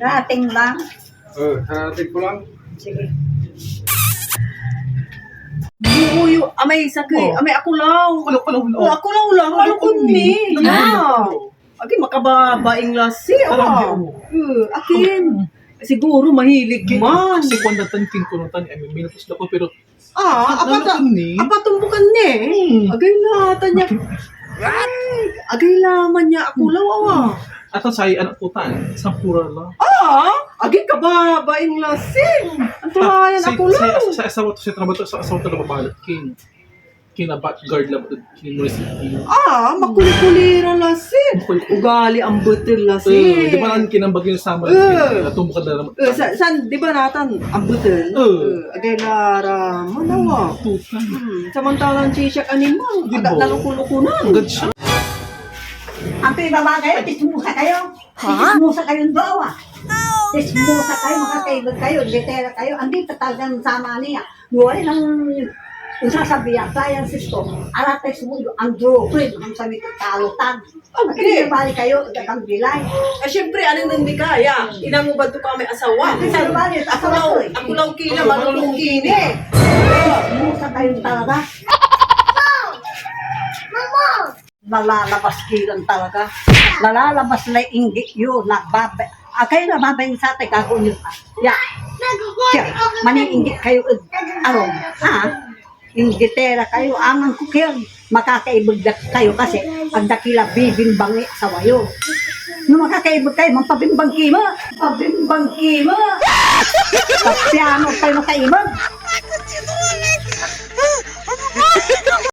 Rating lang. Hanatin ko lang. Sige. Buyo, amay sakay, amay ako law. Ako law lang, ano ko ni. Aki makababaing lasi, akin. Siguro mahilig man. Kasi kung natankin ko nung tani, minapos na ko, pero Apatumbukan ni. Agay lata niya. Agay laman niya ako law, ato sa anak ko tan, sampura lang. Agay kababaing lasi. Antulayan ako law. Sa asawa to sa trabaho, sa asawa to na babalot, kinabat guard lang, university. Makuli-kulira lasi. Ugali ang butil lasi. Di ba lang kinambag yung sama, natumbukan na naman. San, di ba natan ang butil? Agay lara, manawa. Tutan. Samantalang siya kanimang, Diba? nalukulukunan. Agad siya. Ang pinababa kayo, tismusa kayo. Tismusa kayong bawa. Tismusa kayo, makakaibag kayo, litera kayo. Andito talagang sama niya. Nuwari lang yung sasabihan, sciences ko, arates mo ang drupin, ang sabi ko, talutan. Pinabali kayo, dagang bilay. Siyempre, anong hindi kaya? Ina mo ba ito kami asawa? Sa bali, Ako lang kina, manulong kini. Tismusa kayo talaga. Nalalabas kilang talaga. Nalalabas na inggit yun. Kayo nababayang sa atin, gagawin nyo. Maniinggit kayo. Arong, inggitera kayo. Angang kukil. Makakaibag kayo kasi ang dakila bibimbangi sa wayo. Nung makakaibag kayo, magpabimbang kima. Pabimbang kima. Papiano kayo makaibag.